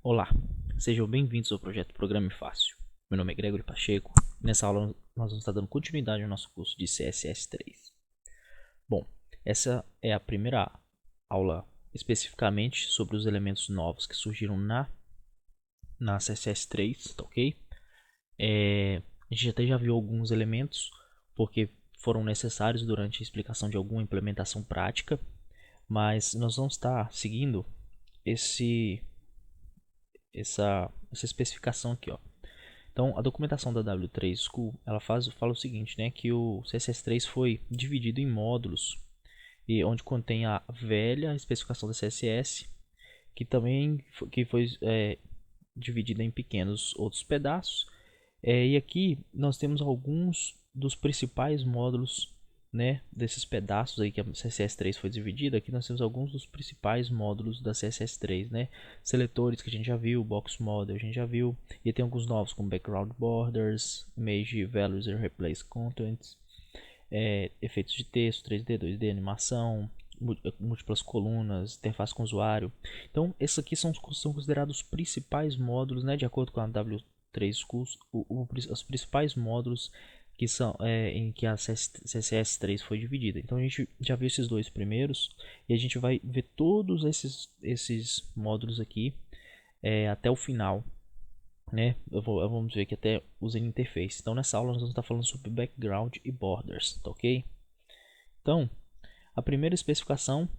Olá, sejam bem-vindos ao projeto Programe Fácil. Meu nome é Gregory Pacheco e nessa aula nós vamos estar dando continuidade ao nosso curso de CSS3. Bom, essa é a primeira aula especificamente sobre os elementos novos que surgiram na CSS3, tá ok? A gente até já viu alguns elementos porque foram necessários durante a explicação de alguma implementação prática, mas nós vamos estar seguindo essa especificação aqui, ó. Então, a documentação da W3 School, ela fala o seguinte, né, que o CSS3 foi dividido em módulos, e onde contém a velha especificação da CSS, que também foi dividida em pequenos outros pedaços. E aqui nós temos alguns dos principais módulos, né, desses pedaços aí que a CSS3 foi dividida. Aqui nós temos alguns dos principais módulos da CSS3, né, seletores que a gente já viu, box model a gente já viu, e tem alguns novos como background borders, image values and replace contents, efeitos de texto, 3D, 2D, animação, múltiplas colunas, interface com o usuário. Então, esses aqui são considerados os principais módulos, né, de acordo com a W3 Schools, os principais módulos que são em que a CSS3 foi dividida. Então, a gente já viu esses dois primeiros e a gente vai ver todos esses módulos aqui até o final, né? Vamos ver aqui até usando interface. Então, nessa aula nós vamos estar falando sobre background e borders, tá ok? Então, a primeira especificação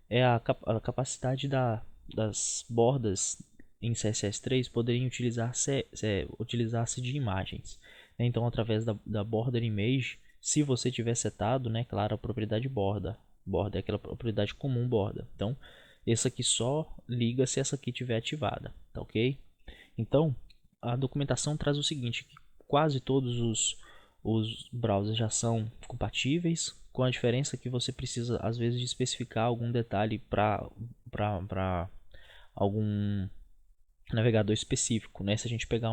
é a capacidade das bordas em CSS3 poderem utilizar-se de imagens. Então, através da border image, se você tiver setado, né, claro, a propriedade borda. Borda é aquela propriedade comum borda. Então, essa aqui só liga se essa aqui estiver ativada, tá ok? Então, a documentação traz o seguinte, que quase todos os browsers já são compatíveis, com a diferença que você precisa às vezes de especificar algum detalhe para algum navegador específico, né? Se a gente pegar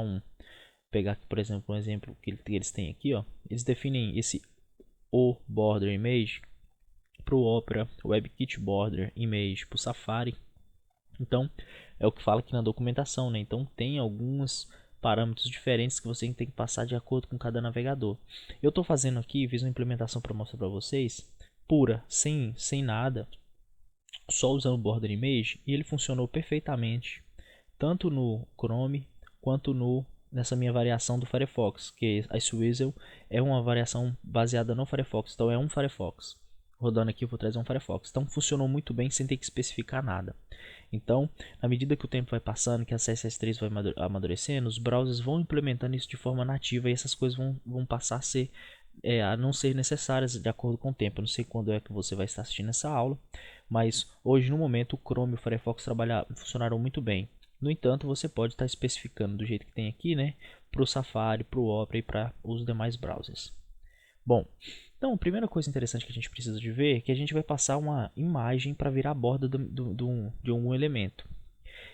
aqui, por exemplo, um exemplo que eles têm aqui, ó, eles definem esse o border image para o Opera, WebKit border image para o Safari. Então, é o que fala aqui na documentação, né? Então, tem alguns parâmetros diferentes que você tem que passar de acordo com cada navegador. Eu estou fazendo aqui, fiz uma implementação para mostrar para vocês, pura, sem nada, só usando o Border Image, e ele funcionou perfeitamente, tanto no Chrome quanto nessa minha variação do Firefox, que a Swizzle é uma variação baseada no Firefox, então é um Firefox. Rodando aqui eu vou trazer um Firefox. Então funcionou muito bem sem ter que especificar nada. Então, à medida que o tempo vai passando, que a CSS3 vai amadurecendo, os browsers vão implementando isso de forma nativa e essas coisas vão passar a não ser necessárias de acordo com o tempo. Eu não sei quando é que você vai estar assistindo essa aula, mas hoje no momento o Chrome e o Firefox funcionaram muito bem. No entanto, você pode estar especificando do jeito que tem aqui, né, para o Safari, para o Opera e para os demais browsers. Bom, então a primeira coisa interessante que a gente precisa de ver é que a gente vai passar uma imagem para virar a borda de algum elemento.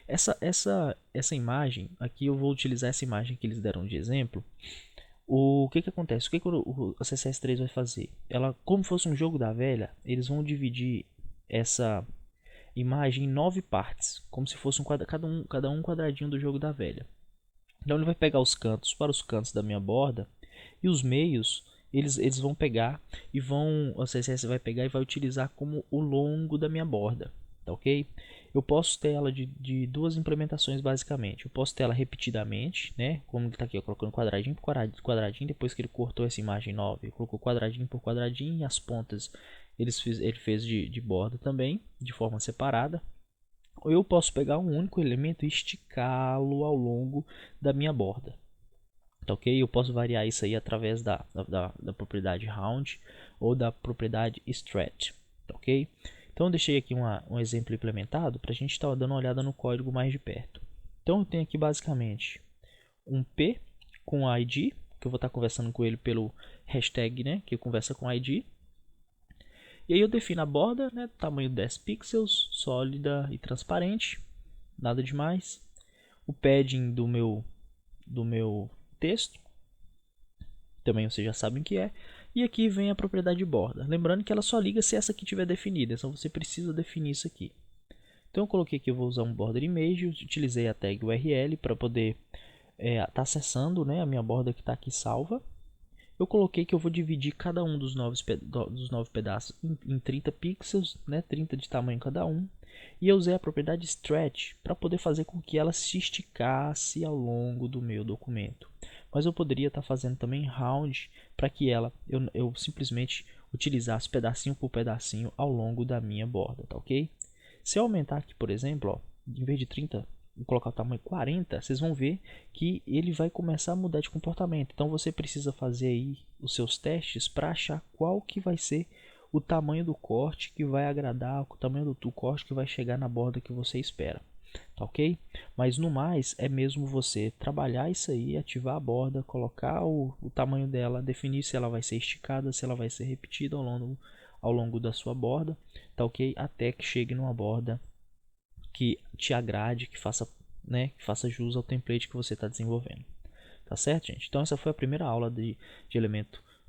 Essa imagem, aqui eu vou utilizar essa imagem que eles deram de exemplo. O que acontece? O que a CSS3 vai fazer? Ela, como fosse um jogo da velha, eles vão dividir essa imagem em 9 partes, como se fosse cada um quadradinho do jogo da velha. Então ele vai pegar os cantos para os cantos da minha borda e os meios eles vão pegar e a CSS vai pegar e vai utilizar como o longo da minha borda, tá ok? Eu posso ter ela de duas implementações basicamente. Eu posso ter ela repetidamente, né? Como está aqui, colocando quadradinho por quadradinho, depois que ele cortou essa imagem 9, colocou quadradinho por quadradinho e as pontas ele fez de borda também, de forma separada. Ou eu posso pegar um único elemento e esticá-lo ao longo da minha borda. Tá ok? Eu posso variar isso aí através da propriedade round ou da propriedade stretch. Tá ok? Então eu deixei aqui um exemplo implementado para a gente estar dando uma olhada no código mais de perto. Então eu tenho aqui basicamente um P com ID, que eu vou estar conversando com ele pelo hashtag, né, que conversa com ID. E aí eu defino a borda, né, tamanho 10 pixels, sólida e transparente, nada demais. O padding do meu texto, também vocês já sabem o que é. E aqui vem a propriedade de borda. Lembrando que ela só liga se essa aqui estiver definida, então você precisa definir isso aqui. Então eu coloquei que eu vou usar um border image, utilizei a tag URL para poder estar acessando, né, a minha borda que está aqui salva. Eu coloquei que eu vou dividir cada um dos 9 pedaços em 30 pixels, né, 30 de tamanho cada um. E eu usei a propriedade stretch para poder fazer com que ela se esticasse ao longo do meu documento. Mas eu poderia estar fazendo também round para que eu simplesmente utilizasse pedacinho por pedacinho ao longo da minha borda, tá ok? Se eu aumentar aqui, por exemplo, ó, em vez de 30, vou colocar o tamanho 40, vocês vão ver que ele vai começar a mudar de comportamento. Então você precisa fazer aí os seus testes para achar qual que vai ser o tamanho do corte que vai agradar, o tamanho do corte que vai chegar na borda que você espera. Tá ok? Mas no mais é mesmo você trabalhar isso aí, ativar a borda, colocar o tamanho dela, definir se ela vai ser esticada, se ela vai ser repetida ao longo da sua borda, tá ok? Até que chegue numa borda que te agrade, que faça, né, que faça jus ao template que você está desenvolvendo. Tá certo, gente? Então essa foi a primeira aula de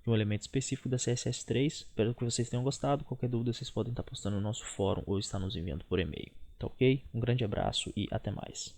um elemento específico da CSS3. Espero que vocês tenham gostado. Qualquer dúvida vocês podem estar postando no nosso fórum ou estar nos enviando por e-mail. Tá ok? Um grande abraço e até mais.